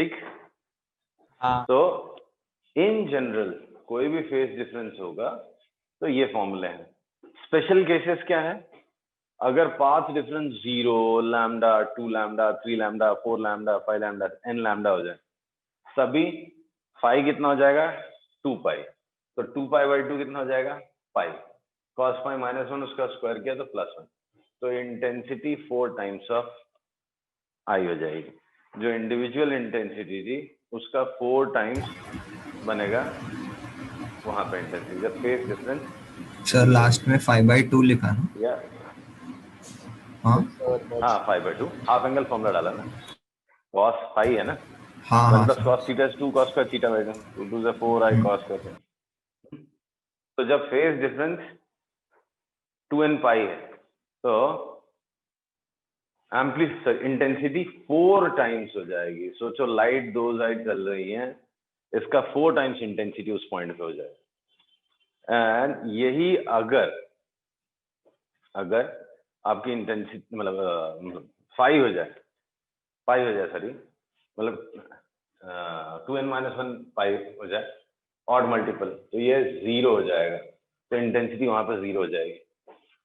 ठीक। हाँ। तो इन जनरल कोई भी फेज डिफरेंस होगा तो ये फॉर्मूले हैं। स्पेशल केसेस क्या है? अगर path difference 0, lambda, 2 lambda, 3 lambda, 4 lambda, 5 lambda, n lambda हो जाए, सभी फाई कितना हो जाएगा? 2 पाई। तो 2 पाई बाई 2 कितना हो जाएगा? पाई। कॉस पाई माइनस 1 उसका स्क्वायर किया तो +1। तो इंटेंसिटी 4 टाइम्स ऑफ आई हो जाएगी। जो इंडिविजुअल इंटेंसिटी थी उसका 4 टाइम्स बनेगा वहां पे इंटेंसिटी, जब फेज डिफरेंस। सर लास्ट में 5/2 लिखा ना? या हाँ हाँ 5/2 हाफ एंगल फॉर्मूला डाला ना, cos फाई है ना, हाँ 1 हाँ plus sir. cos theta is 2 cos square theta by 2, 2 2 से 4 आई cos स्क्वायर। तो जब फेज डिफरेंस 2n पाई है तो इंटेंसिटी 4 टाइम्स हो जाएगी। सोचो लाइट 2 साइड चल रही है, इसका 4 टाइम्स इंटेंसिटी उस पॉइंट पे हो जाएगी। एंड यही अगर आपकी इंटेंसिटी मतलब 5 हो जाए, सॉरी, मतलब 2n-1 पाई हो जाए ऑड मल्टीपल, तो ये 0 हो जाएगा। तो इंटेंसिटी वहां पे 0 हो जाएगी।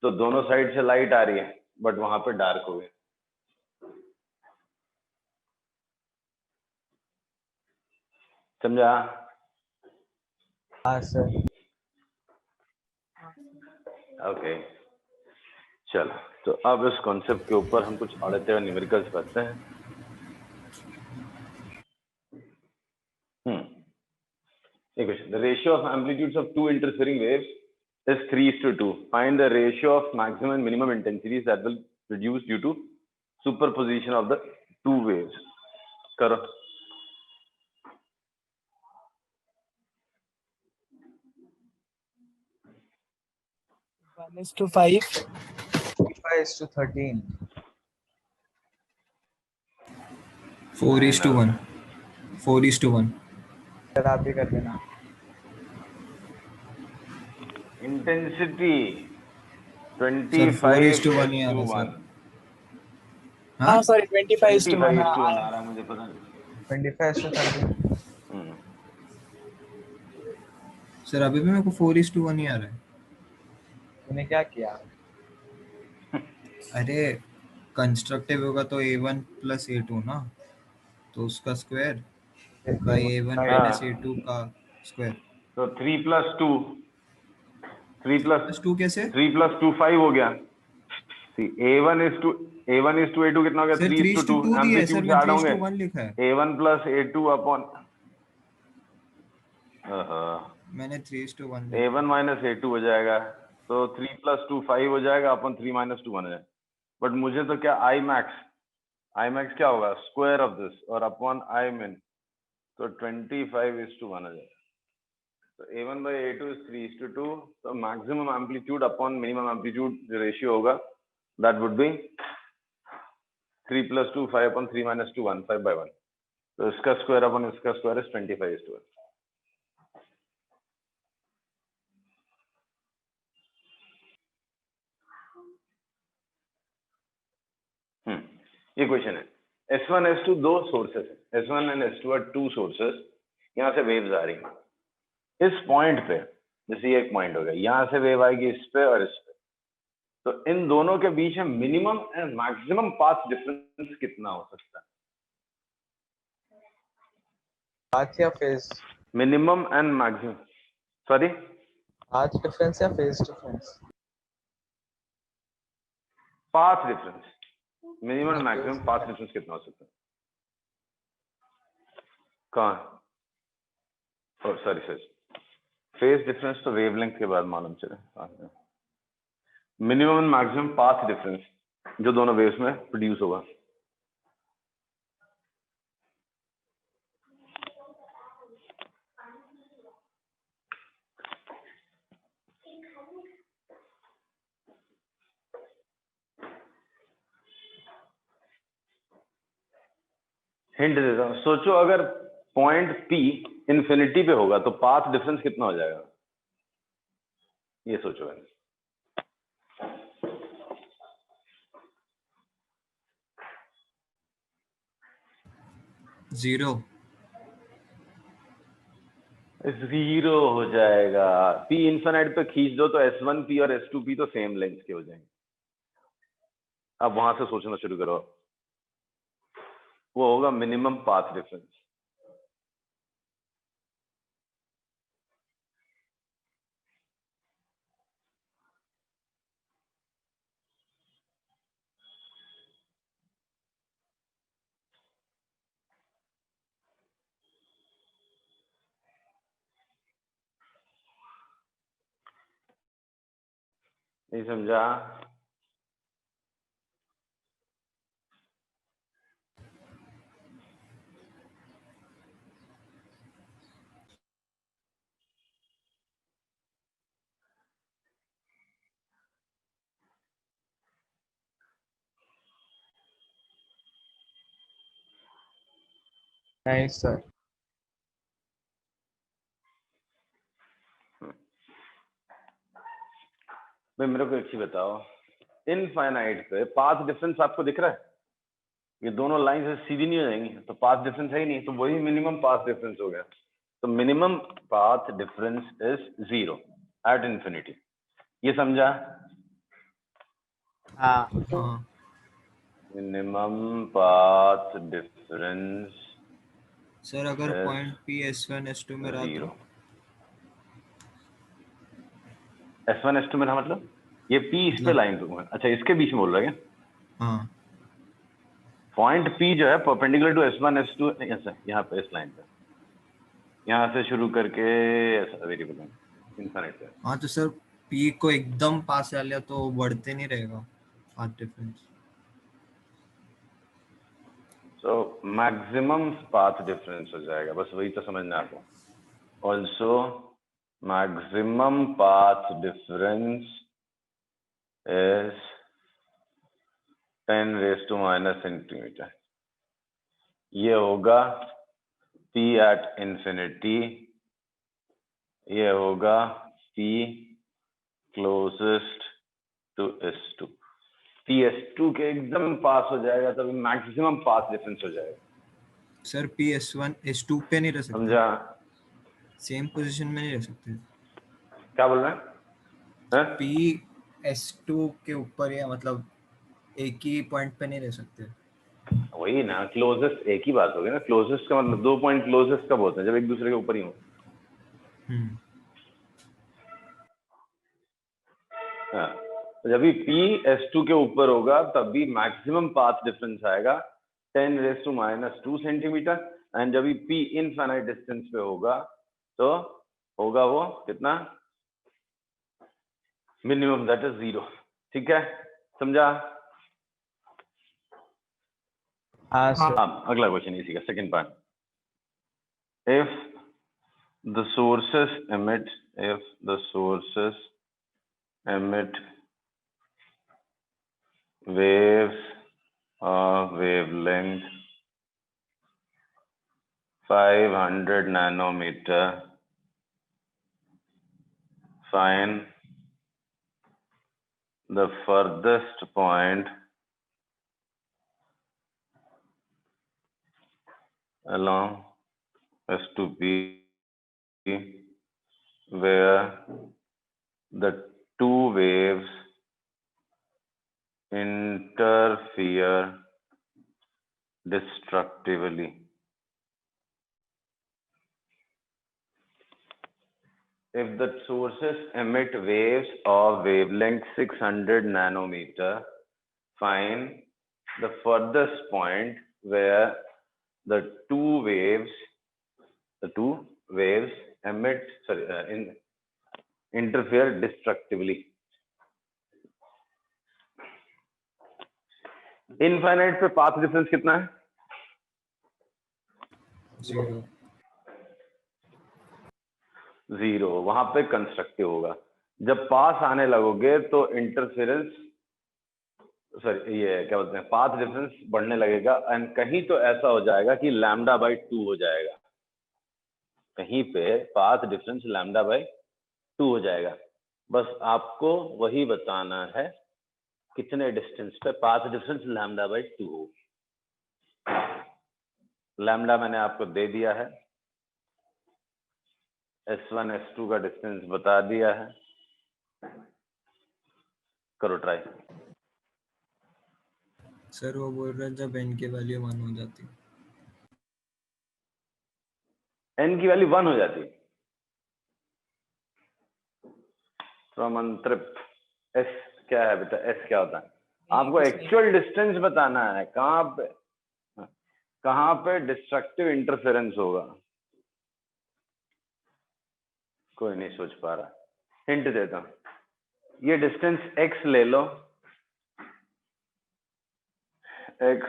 तो दोनों साइड से लाइट आ रही है बट वहां पे डार्क हो गई। समझा? हाँ सर। ओके चलो, तो अब इस कॉन्सेप्ट के ऊपर हम कुछ ऑडिटिव न्यूमेरिकल्स करते हैं। एक question, the ratio of amplitudes of two interfering waves is 3:2. Find the ratio of maximum and minimum intensities that will produce due to superposition of the two waves. करो। 1:5. 5:13. 4:1. 4:1. सर आप भी कर देना। इंटेंसिटी सर 25:1 ही आ रहा है sir. हाँ sorry 25:1 आ रहा है, मुझे पता नहीं। 25:13. सर अभी भी मेरे को 4:1 ही आ रहा है। तूने क्या किया? अरे कंस्ट्रक्टिव होगा तो A1 + A2 ना, तो उसका स्क्वायर बाई A1 - A2 का स्क्वायर। तो 3 + 2 2 कैसे? 3 + 2 5 हो गया। A1 is to A2 कितना हो गया? सर 3:2। 3:2 दिया है सर, एम्पलीट्यूड से मैं ऐड होंगे। 3:1 लिखा है। A1 + A2 अपॉन मैंने 3:1 लिखा। A1 - A2 हो जाएगा, तो 3 + 2 5 हो जाएगा अपन 3 - 2 1 है। बट मुझे तो क्या I max क्या होगा? स्क्वायर ऑफ दिस और अपॉन I min, तो 25:1 हो जाएगा। तो A1/A2 is 3:2। तो maximum amplitude upon minimum amplitude जो रेशियो होगा दैट वुड बी 3 + 2 5 अपॉन 3 - 2 1 5/1। तो इसका स्क्वायर अपॉन इसका स्क्वायर इज 25:1। ये क्वेश्चन है। S1 S2 दो सोर्सेस है, S1 and S2 are to sources. यहाँ से वेव्स आ रही हैं इस पॉइंट पे, जैसे ये एक पॉइंट हो गया, यहाँ से वेव आएगी इस पे और इस पे। तो इन दोनों के बीच में minimum and maximum path difference कितना हो सकता है? पाथ या phase? Minimum and maximum, sorry path difference या phase difference? Path difference, minimum maximum path difference कितना हो सकता है? कहाँ? सॉरी फेज डिफरेंस तो वेवलेंथ के बाद मालूम चले। Minimum and maximum path difference जो दोनों वेव्स में प्रोड्यूस होगा। हिंट देता हूं, सोचो अगर पॉइंट P इंफिनिटी पे होगा तो पाथ डिफरेंस कितना हो जाएगा? ये सोचो। 0 0 हो जाएगा। P इन्फिनिट पे खींच दो तो S1P और S2P तो सेम लेंथ के हो जाएंगे। अब वहां से सोचना शुरू करो, वो होगा मिनिमम पाथ डिफरेंस। नहीं समझा? नहीं सर। भाई मेरे को एक चीज बताओ, इनफाइनाइट पे पाथ डिफरेंस आपको दिख रहा है? ये दोनों लाइन सीधी नहीं हो जाएंगी, तो पाथ डिफरेंस है ही नहीं, तो वही मिनिमम पाथ डिफरेंस हो गया। तो minimum path difference is 0 at infinity. ये समझा? हाँ हाँ मिनिमम पाथ डिफरेंस सर, अगर Yes. Point P S1 S2 में रहा तो 0 S1 S2 में था मतलब ये P इस पे लाइन पे है। अच्छा, इसके बीच में बोल रहा है क्या? हाँ पॉइंट P जो है परपेंडिकुलर टू S1 S2 ऐसा यहाँ पे इस लाइन पे, यहाँ से शुरू करके ऐसा वेरिएबल है इनफिनिट पे। हाँ, तो सर P को एकदम पास आ लिया तो बढ़ते नहीं रहेगा path difference. So maximum path difference हो जाएगा, बस वही तो समझना आपको। Also maximum path difference is 10⁻⁻⁻⁻⁻⁻⁻⁻⁻⁻⁻⁻⁻⁻⁻⁻⁻⁻⁻⁻⁻⁻⁻⁻⁻⁻⁻⁻⁻⁻⁻⁻⁻⁻⁻⁻⁻⁻⁻⁻⁻⁻⁻⁻⁻⁻⁻⁻⁻⁻⁻⁻⁻⁻⁻⁻⁻⁻⁻⁻⁻⁻⁻⁻⁻⁻⁻⁻⁻⁻⁻⁻⁻⁻⁻⁻⁻⁻⁻⁻⁻⁻⁻⁻⁻⁻⁻⁻⁻⁻⁻⁻⁻⁻⁻⁻⁻⁻इंफिनिटी ये होगा P closest to S2। P S2 के एकदम पास हो जाएगा तभी मैक्सिमम पाथ डिफरेंस हो जाएगा। सर P S1 S2 पे नहीं रह सकता, समझा? सेम पोजीशन में नहीं रह सकते। क्या बोल रहे हैं? P S2 के ऊपर या मतलब एक ही पॉइंट पे नहीं रह सकते। वही ना, क्लोजेस्ट एक ही बात होगी ना। क्लोजेस्ट का मतलब 2 पॉइंट क्लोजेस्ट कब होते हैं? जब एक दूसरे के ऊपर ही हो। हाँ, तो जब भी P S2 के ऊपर होगा तभी मैक्सिमम पाथ डिफरेंस आएगा 10⁻⁻² सेंटीमीटर। एंड जब भी P इनफाइनाइट डिस्टेंस पे होगा तो होगा वो कितना? Minimum, that is 0। ठीक है, समझा? हाँ सर। अगला क्वेश्चन इसी का second part. If the sources emit waves of wavelength 500 nanometer, find the furthest point along S2P where the two waves interfere destructively. If the sources emit waves of wavelength 600 nanometer, find the furthest point where the two waves interfere destructively. Infinite पे path difference कितना है? 0। वहां पे constructive होगा। जब पास आने लगोगे तो इंटरफेरेंस ये क्या बोलते हैं, पाथ डिफरेंस बढ़ने लगेगा। एंड कहीं तो ऐसा हो जाएगा कि λ/2 हो जाएगा, कहीं पे पाथ डिफरेंस λ/2 हो जाएगा। बस आपको वही बताना है कितने डिस्टेंस पे पाथ डिफरेंस λ/2 हो। लैम्डा मैंने आपको दे दिया है, S1 S2 का डिस्टेंस बता दिया है, करो ट्राई। सर वो बोल रहे हैं जब n की वैल्यू 1 हो जाती है। n की वैल्यू 1 हो जाती है। फ्रॉम अंतरिप s क्या है बेटा, s क्या होता है? आपको एक्चुअल डिस्टेंस बताना है, कहाँ पे डिस्ट्रक्टिव इंटरफेरेंस होगा। कोई नहीं सोच पा रहा, हिंट देता हूं, ये डिस्टेंस x ले लो, x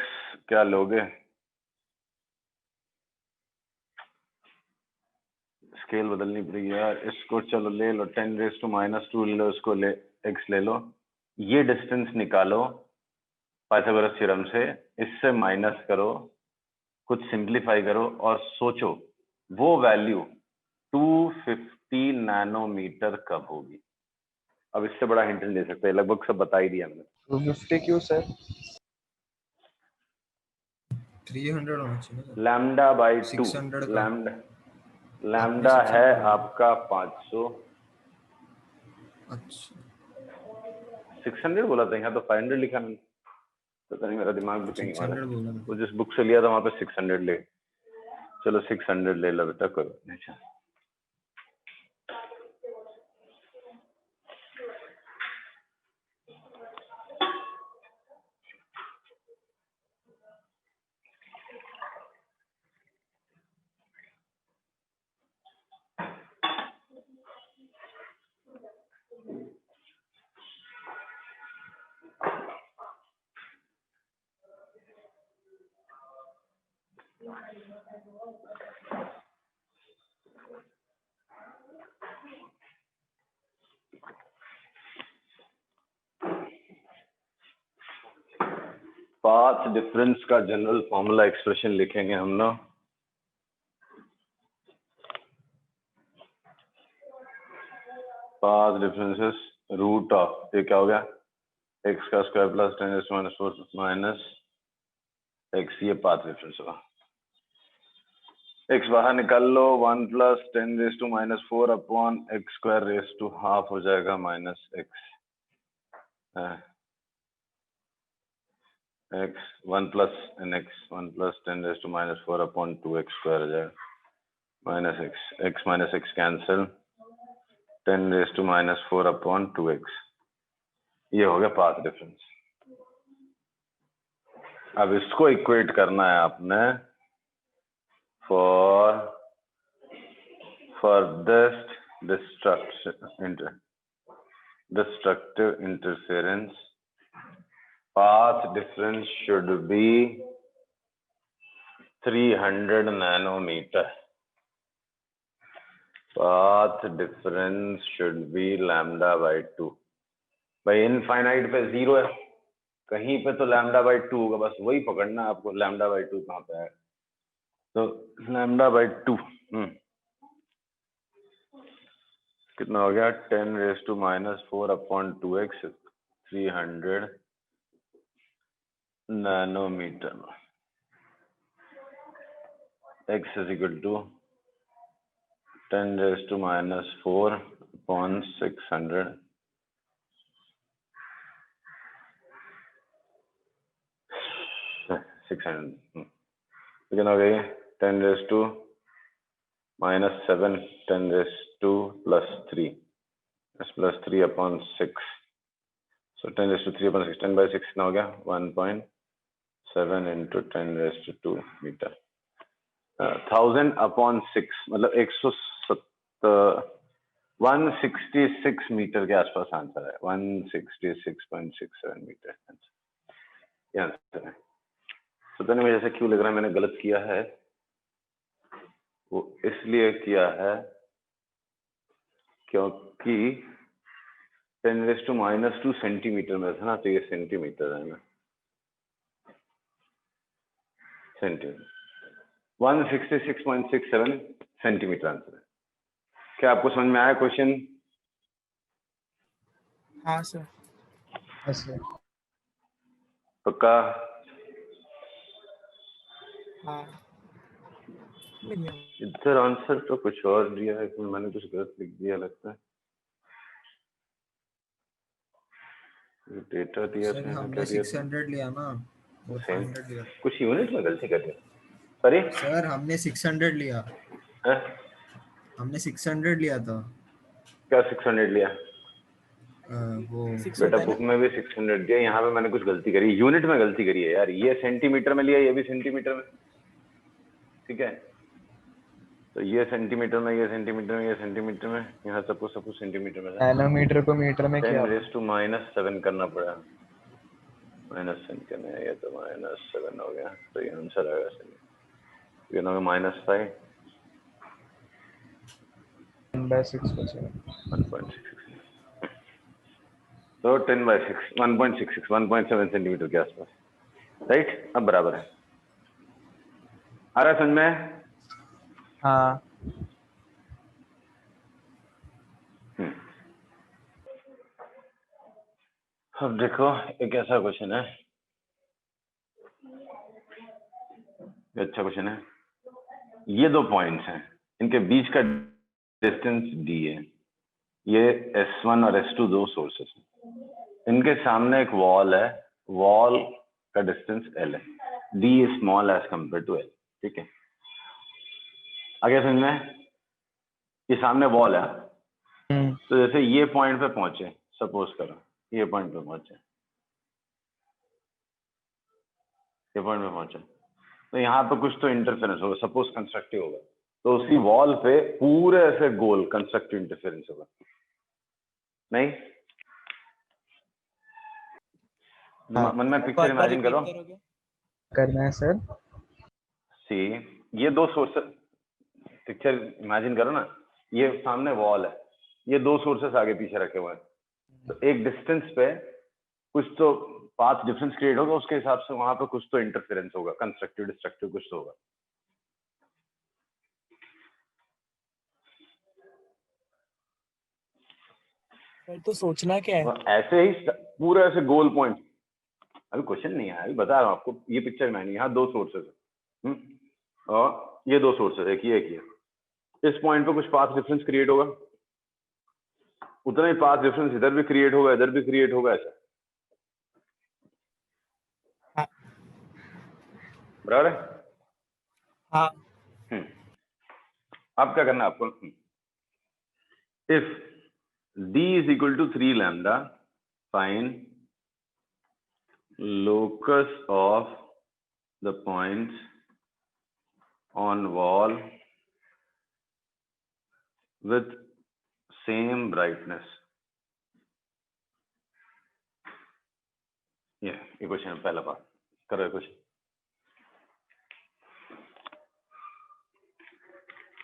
क्या लोगे, स्केल बदलनी पड़ेगी यार, इसको चलो ले लो 10⁻⁻² ले लो, इसको ले x ले लो, ये डिस्टेंस निकालो पाइथागोरस थ्योरम से, इससे माइनस करो, कुछ सिंप्लीफाई करो और सोचो वो वैल्यू 250 नैनोमीटर कब होगी। अब इससे बड़ा हिंट नहीं दे सकते, लगभग सब बता ही दिया मैंने। 250 क्यों सर? 300 होना चाहिए। लैम्डा बाई 2, 600 का। लैम्डा आपने 600 है बोला। आपका 500। अच्छा 600 बोला था, यहाँ तो 500 लिखा मैंने, पता नहीं मेरा दिमाग भी कहीं और है। 600 बोला था। वो जिस बुक से लिया था वहां पे 600 ले, चलो 600 ले लो बेटा, करो। अच्छा 5 डिफरेंस का जनरल फॉर्मूला एक्सप्रेशन लिखेंगे हम ना। पाथ डिफरेंसेस रूट ऑफ, ये क्या हो गया, x का स्क्वायर प्लस 10⁻⁴ माइनस x, ये पाथ डिफरेंस होगा। x बाहर निकाल लो, 1 plus 10⁻⁴ upon x square raise to half हो जाएगा minus x, x 1 plus nx 1 plus 10⁻⁴ upon 2x square हो जाएगा minus x minus x cancel, 10⁻⁴ upon 2x, ये हो गया पाथ डिफरेंस। अब इसको इक्वेट करना है आपने for this destructive interference, path difference should be 300 nanometer. Path difference should be lambda by 2. भाई इनफाइनाइट पे 0 है, कहीं पे तो लैम्डा बाई 2 होगा, बस वही पकड़ना है आपको, लैम्डा बाई 2 कहाँ पे है। तो लैम्डा बाई 2 कितना हो गया, 10⁻⁻⁴ upon 2x, 300 nanometre. x is equal to 10⁻⁴ upon 600, कितना हो गया, 10⁻⁻⁷ 10⁻² प्लस 3 अपॉन 6, सो 10⁻³ अपॉन 6, 10/6 कितना हो गया, 1.7 इंटू 10⁻² मीटर। 1000 अपॉन 6 मतलब 166 मीटर के आसपास आंसर है, 166.67 मीटर ये आंसर है। तो पता नहीं मुझे ऐसे क्यों लग रहा है मैंने गलत किया है, वो इसलिए किया है क्योंकि 10⁻² सेंटीमीटर में था ना, तो ये सेंटीमीटर है ना, सेंटीमीटर, 166.67 सेंटीमीटर आंसर है। क्या आपको समझ में आया क्वेश्चन? हाँ सर। पक्का? हाँ इधर आंसर तो कुछ और दिया है, मैंने कुछ गलत लिख दिया लगता है। डेटा दिया सर था, क्या हमने दिया था? 600 लिया ना और सेम 500 लिया। कुछ यूनिट में गलती कर दिया। सॉरी सर हमने 600 लिया, है? हमने 600 लिया था। क्या 600 लिया? वो बेटा बुक में भी 600 दिया, यहाँ पे मैंने कुछ गलती करी, यूनिट में गलती करी है यार। ये सेंटीमीटर में लिया, ये भी सेंटीमीटर में, ठीक है। तो ये सेंटीमीटर में, ये सेंटीमीटर में, ये सेंटीमीटर में, यहाँ सबको सब कुछ सेंटीमीटर में था। नैनोमीटर को मीटर में क्या? 10⁻⁻7 करना पड़ा, -7 करना है, ये तो -7 हो गया, तो ये आंसर आएगा। चलिए ये ना -5 10/6 बचेगा। 1.66, तो 10/6 1.66 1.7 सेंटीमीटर के आसपास, राइट। अब बराबर है, आ रहा है समझ में? हाँ अब देखो एक ऐसा क्वेश्चन है, ये अच्छा क्वेश्चन है। ये दो पॉइंट्स हैं, इनके बीच का डिस्टेंस d है, ये S1 और S2 दो सोर्सेस हैं, इनके सामने एक वॉल है, वॉल का डिस्टेंस L है, d is small as compare to L, ठीक है। आगे समझ में? ये सामने वॉल है, तो जैसे ये पॉइंट पे पहुंचे, सपोज करो ये पॉइंट पे पहुंचे, ये पॉइंट पे पहुंचे, तो यहाँ पे कुछ तो इंटरफेरेंस होगा, सपोज कंस्ट्रक्टिव होगा, तो उसी वॉल पे पूरे ऐसे गोल कंस्ट्रक्टिव इंटरफेरेंस होगा, नहीं? मन में पिक्चर इमेजिन करो। करना है सर। सी, ये दो सोर्सेस, पिक्चर इमेजिन करो ना, ये सामने वॉल है, ये दो सोर्सेस आगे पीछे रखे हुए हैं, तो एक डिस्टेंस पे कुछ तो पाथ डिफरेंस क्रिएट होगा, उसके हिसाब से वहां पे कुछ तो इंटरफेरेंस होगा, कंस्ट्रक्टिव डिस्ट्रक्टिव कुछ तो होगा। तो सोचना क्या है? और ऐसे ही पूरा ऐसे गोल पॉइंट, अभी क्वेश्चन नहीं है, अभी बता रहा हूँ आपको, ये पिक्चर में यहाँ दो सोर्सेस है, और ये दो सोर्सेस है, एक ये, इस पॉइंट पे कुछ पाथ डिफरेंस क्रिएट होगा, उतना ही पाथ डिफरेंस इधर भी क्रिएट होगा, इधर भी क्रिएट होगा, ऐसा बराबर है? हाँ। अब क्या करना है आपको, if d is equal to 3 lambda, find locus of the points on wall with same brightness. ये क्वेश्चन पहला पार्ट करो, क्वेश्चन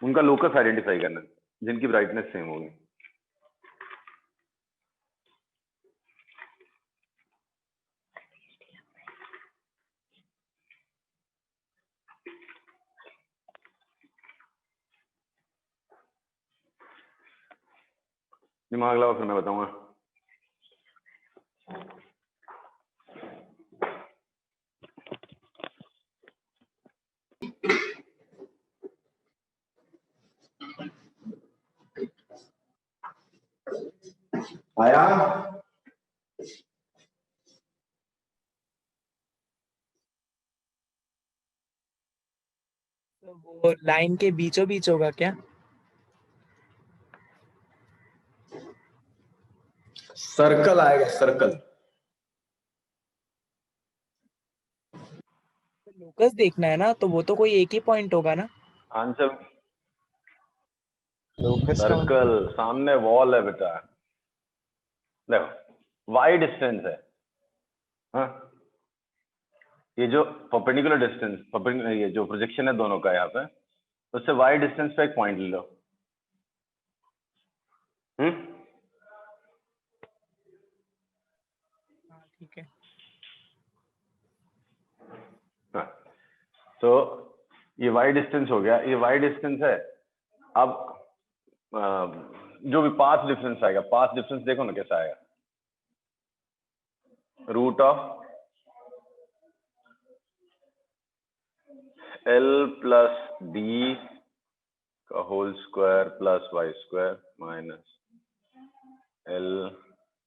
उनका लोकस आइडेंटिफाई करना जिनकी ब्राइटनेस सेम होगी। दिमाग लगाओ, फिर मैं बताऊंगा। आया? तो वो लाइन के बीचों बीच होगा क्या? सर्कल आएगा, सर्कल। लोकस देखना है ना, तो वो तो कोई एक ही पॉइंट होगा ना। आंसर लोकस सर्कल, सामने वॉल है बेटा, देखो वाई डिस्टेंस है, हाँ? ये जो परपेंडिकुलर डिस्टेंस, ये जो प्रोजेक्शन है दोनों का यहाँ पे, उससे वाई डिस्टेंस पे एक पॉइंट ले लो, ठीक है। हाँ, तो ये वाई डिस्टेंस हो गया, ये वाई डिस्टेंस है। अब जो भी पाथ डिफरेंस आएगा, पाथ डिफरेंस देखो ना कैसा आएगा, root of L plus D का whole square plus Y square minus L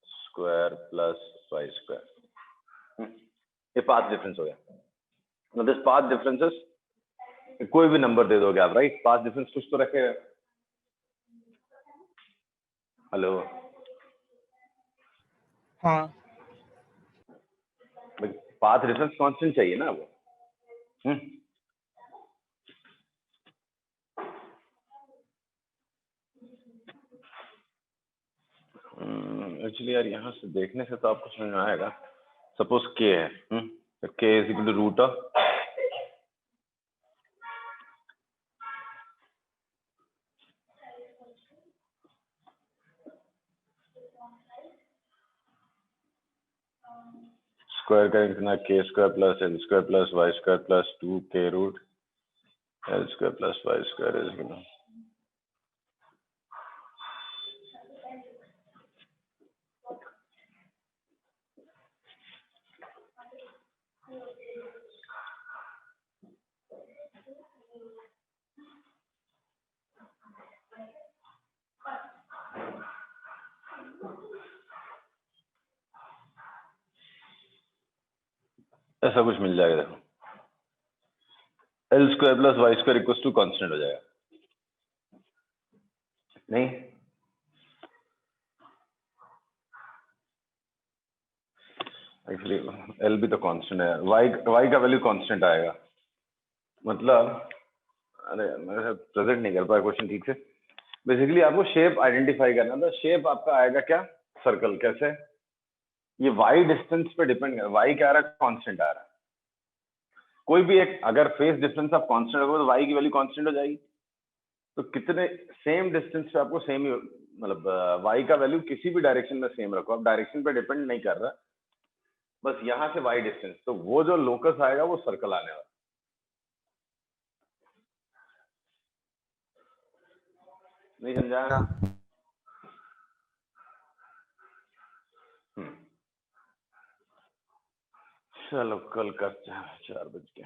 square plus Y square. ये पाथ डिफरेंस हो गया। दिस पाथ डिफरेंसेस कोई भी नंबर दे दोगे आप, राइट? पाथ डिफरेंस कुछ तो रखेगा। हेलो, हाँ पाथ डिफरेंस कांस्टेंट चाहिए ना वो। एक्चुअली यार यहाँ से देखने से तो आपको समझ में आएगा। सपोज के है, तो K is equal to root of square करेंगे कितना, K square plus L square plus Y square plus 2k root L square plus Y square is equal ऐसा कुछ मिल जाएगा। देखो L square plus Y square equal to constant हो जाएगा, नहीं? एक्चुअली एल भी तो कांस्टेंट है, वाई का वैल्यू कांस्टेंट आएगा। मतलब अरे मैं प्रेजेंट नहीं कर पाया क्वेश्चन ठीक से। बेसिकली आपको शेप आइडेंटिफाई करना था। शेप आपका आएगा क्या? सर्कल। कैसे? ये वाई डिस्टेंस पे डिपेंड कर, वाई क्या आ रहा है? कांस्टेंट आ रहा है। कोई भी एक अगर फेस डिफरेंस आप कांस्टेंट रखोगे तो वाई की वैल्यू कांस्टेंट हो जाएगी। तो कितने सेम डिस्टेंस पे आपको सेम ही, मतलब वाई का वैल्यू किसी भी डायरेक्शन में सेम रखो, आप डायरेक्शन पे डिपेंड नहीं कर रहा, बस यहाँ से वाई डिस्टेंस, तो वो जो लोकस आएगा वो सर्कल आने वाला। नहीं समझा? चलो कल करते हैं, 4 बज के।